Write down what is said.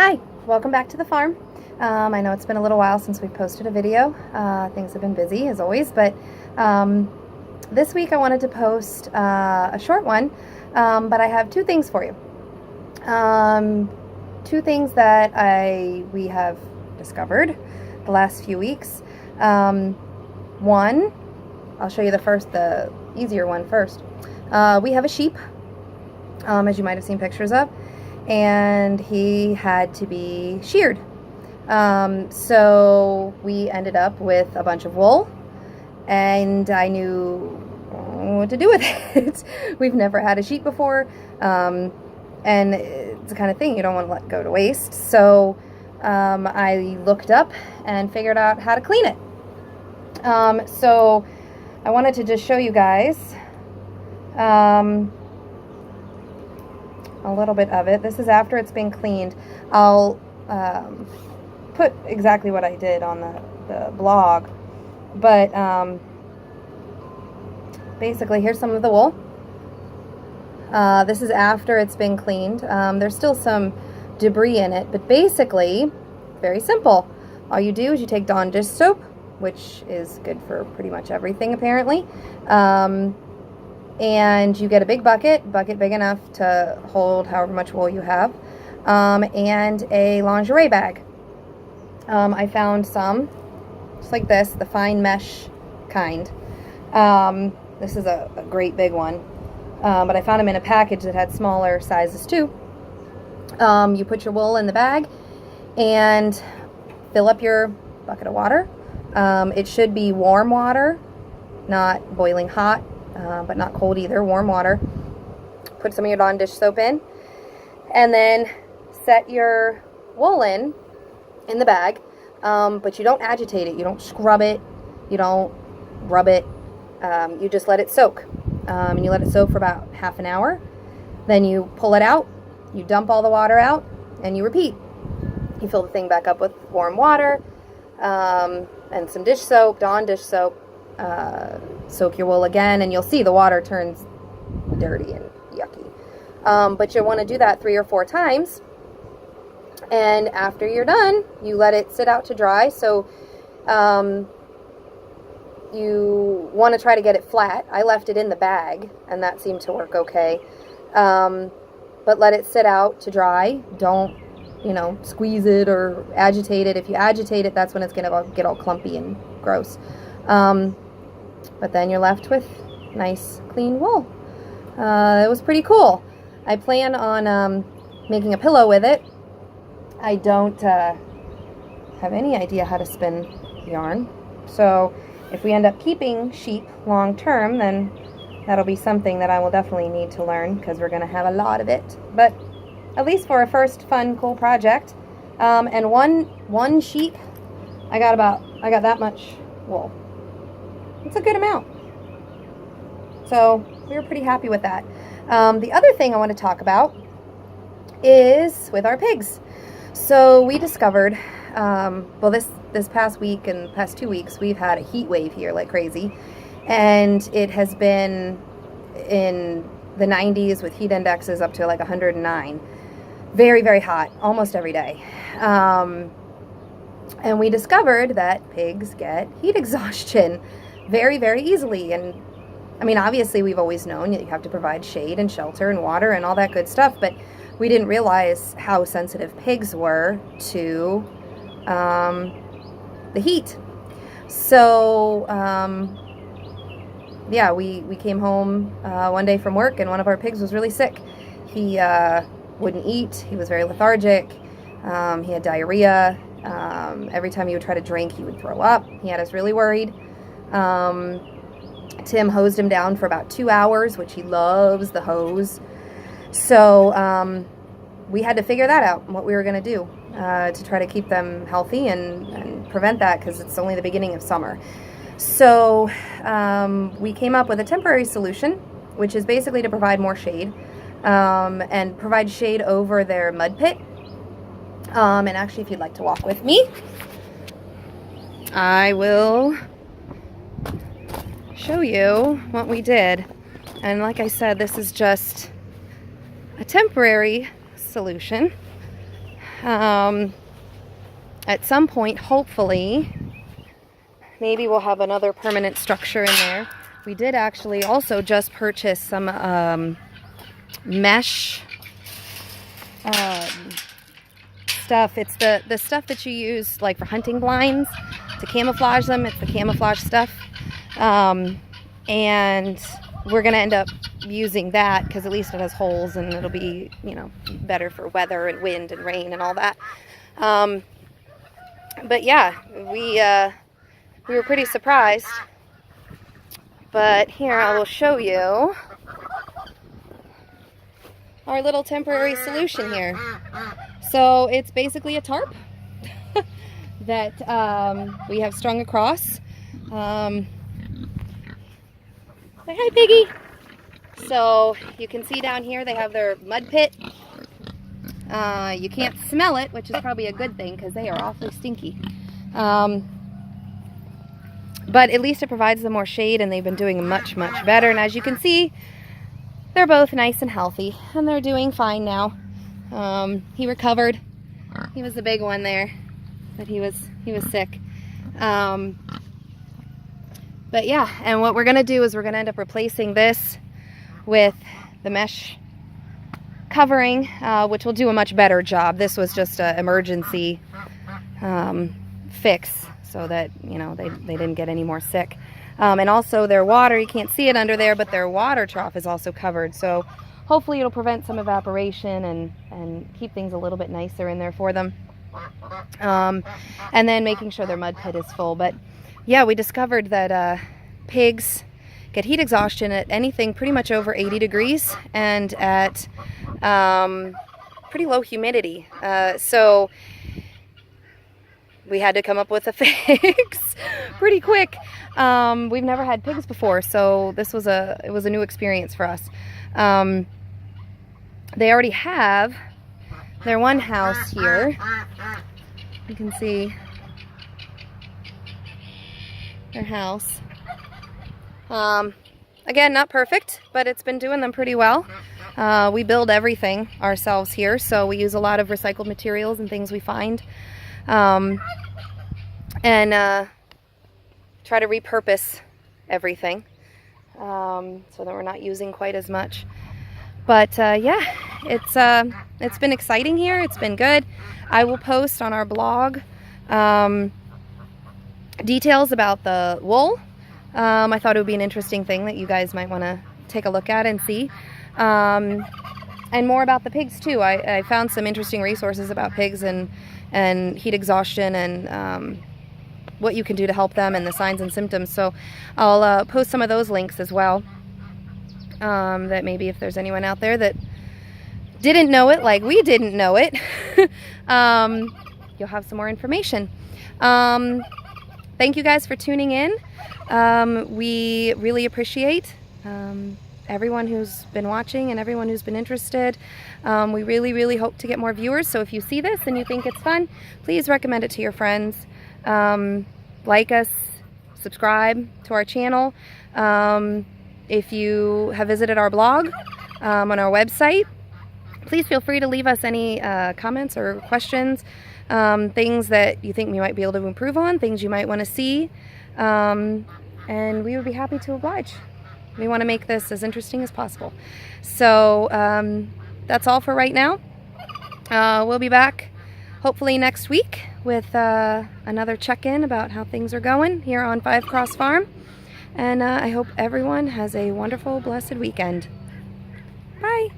Hi, welcome back to the farm. I know it's been a little while since we posted a video. Things have been busy as always, but this week I wanted to post a short one, but I have two things for you. Two things that we have discovered the last few weeks. One, I'll show you the easier one first. We have a sheep, as you might have seen pictures of, and he had to be sheared. So we ended up with a bunch of wool, and I knew what to do with it. We've never had a sheep before, and it's the kind of thing you don't want to let go to waste. So I looked up and figured out how to clean it. So I wanted to just show you guys a little bit of it. This is after it's been cleaned. I'll put exactly what I did on the blog, but basically here's some of the wool. This is after it's been cleaned. There's still some debris in it, but basically very simple. All you do is you take Dawn dish soap, which is good for pretty much everything apparently, and you get a big bucket big enough to hold however much wool you have, and a lingerie bag. I found some just like this, the fine mesh kind. This is a great big one, but I found them in a package that had smaller sizes too. You put your wool in the bag and fill up your bucket of water. It should be warm water, not boiling hot, but not cold either, warm water. Put some of your Dawn dish soap in, and then set your wool in the bag, but you don't agitate it, you don't scrub it, you don't rub it, you just let it soak, and you let it soak for about half an hour. Then you pull it out, you dump all the water out, and you repeat. You fill the thing back up with warm water, and some dish soap, Dawn dish soap. Soak your wool again, and you'll see the water turns dirty and yucky. But you'll want to do that 3 or 4 times, and after you're done, you let it sit out to dry. So you want to try to get it flat. I left it in the bag, and that seemed to work okay. But let it sit out to dry. Don't, squeeze it or agitate it. If you agitate it, that's when it's going to get all clumpy and gross. But then you're left with nice clean wool. It was pretty cool. I plan on making a pillow with it. I don't have any idea how to spin yarn, so if we end up keeping sheep long term, then that'll be something that I will definitely need to learn, because we're going to have a lot of it. But at least for a first fun, cool project, and one sheep, I got that much wool. It's a good amount. So we were pretty happy with that. The other thing I want to talk about is with our pigs. So we discovered, well, this past week and past 2 weeks, we've had a heat wave here like crazy. And it has been in the 90s with heat indexes up to like 109. Very, very hot, almost every day. And we discovered that pigs get heat exhaustion very, very easily. And I mean, obviously we've always known that you have to provide shade and shelter and water and all that good stuff, but we didn't realize how sensitive pigs were to the heat. So yeah, we came home one day from work, and one of our pigs was really sick. He wouldn't eat. He was very lethargic. He had diarrhea. Every time he would try to drink, he would throw up. He had us really worried. Tim hosed him down for about 2 hours, which he loves the hose. So we had to figure that out, what we were going to do to try to keep them healthy and prevent that, because it's only the beginning of summer. So we came up with a temporary solution, which is basically to provide more shade, and provide shade over their mud pit. And actually, if you'd like to walk with me, I will show you what we did. And like I said, this is just a temporary solution. At some point, hopefully, maybe we'll have another permanent structure in there. We did actually also just purchase some mesh stuff. It's the stuff that you use like for hunting blinds to camouflage them. It's the camouflage stuff. And we're gonna end up using that because at least it has holes and it'll be, you know, better for weather and wind and rain and all that. But yeah, we were pretty surprised. But here I will show you our little temporary solution here. So it's basically a tarp that we have strung across. Say hi, Piggy. So you can see down here they have their mud pit. You can't smell it, which is probably a good thing because they are awfully stinky. But at least it provides them more shade, and they've been doing much, much better. And as you can see, they're both nice and healthy, and they're doing fine now. He recovered. He was the big one there, but he was sick. But yeah, and what we're gonna do is we're gonna end up replacing this with the mesh covering, which will do a much better job. This was just an emergency fix so that, you know, they didn't get any more sick. And also their water, you can't see it under there, but their water trough is also covered. So hopefully it'll prevent some evaporation and keep things a little bit nicer in there for them. And then making sure their mud pit is full. But yeah, we discovered that pigs get heat exhaustion at anything pretty much over 80 degrees and at pretty low humidity. So we had to come up with a fix pretty quick. We've never had pigs before, so this was a new experience for us. They already have their one house here. You can see their house. Again, not perfect, but it's been doing them pretty well. We build everything ourselves here, so we use a lot of recycled materials and things we find. And try to repurpose everything so that we're not using quite as much. But yeah, it's been exciting here. It's been good. I will post on our blog details about the wool. I thought it would be an interesting thing that you guys might want to take a look at and see. And more about the pigs too. I found some interesting resources about pigs and heat exhaustion and what you can do to help them and the signs and symptoms. So I'll post some of those links as well. That maybe if there's anyone out there that didn't know it like we didn't know it, you'll have some more information. Thank you guys for tuning in. We really appreciate everyone who's been watching and everyone who's been interested. We really hope to get more viewers, so if you see this and you think it's fun, please recommend it to your friends. Like us, subscribe to our channel. If you have visited our blog on our website, please feel free to leave us any comments or questions, things that you think we might be able to improve on, things you might want to see, and we would be happy to oblige. We want to make this as interesting as possible. So that's all for right now. We'll be back hopefully next week with another check-in about how things are going here on 5 Cross Farm. And I hope everyone has a wonderful, blessed weekend. Bye.